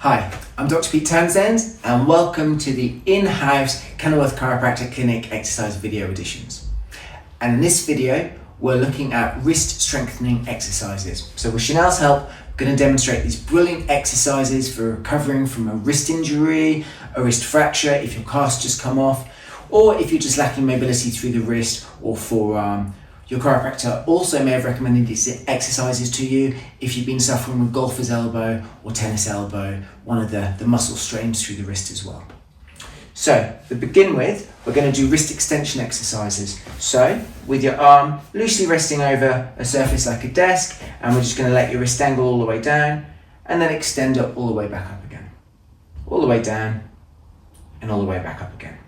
Hi, I'm Dr. Pete Townsend and welcome to the in-house Kenilworth Chiropractic Clinic exercise video editions. And in this video, we're looking at wrist strengthening exercises. So with Chanel's help, we're going to demonstrate these brilliant exercises for recovering from a wrist injury, a wrist fracture if your cast just come off, or if you're just lacking mobility through the wrist or forearm. Your chiropractor also may have recommended these exercises to you if you've been suffering with golfer's elbow or tennis elbow, one of the muscle strains through the wrist as well. So to begin with, we're going to do wrist extension exercises. So with your arm loosely resting over a surface like a desk, and we're just going to let your wrist angle all the way down and then extend up all the way back up again. All the way down and all the way back up again.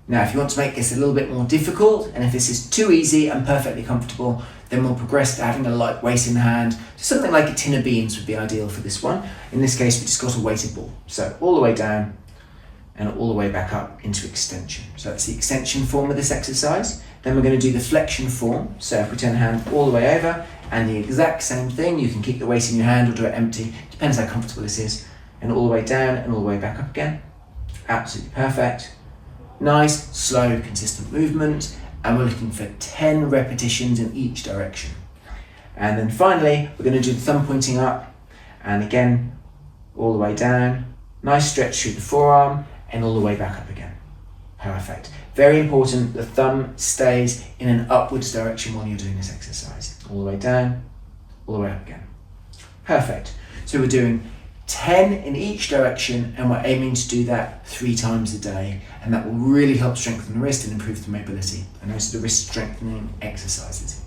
Now, if you want to make this a little bit more difficult, and if this is too easy and perfectly comfortable, then we'll progress to having a light weight in the hand. Something like a tin of beans would be ideal for this one. In this case, we just got a weighted ball. So all the way down and all the way back up into extension. So that's the extension form of this exercise. Then we're going to do the flexion form. So if we turn the hand all the way over, and the exact same thing, you can keep the weight in your hand or do it empty, depends how comfortable this is. And all the way down and all the way back up again. Absolutely perfect. Nice, slow, consistent movement, and we're looking for 10 repetitions in each direction. And then finally, we're going to do the thumb pointing up, and again, all the way down. Nice stretch through the forearm, and all the way back up again. Perfect. Very important, the thumb stays in an upwards direction while you're doing this exercise. All the way down, all the way up again. Perfect. So we're doing 10 in each direction, and we're aiming to do that 3 times a day, and that will really help strengthen the wrist and improve the mobility. And those are the wrist strengthening exercises.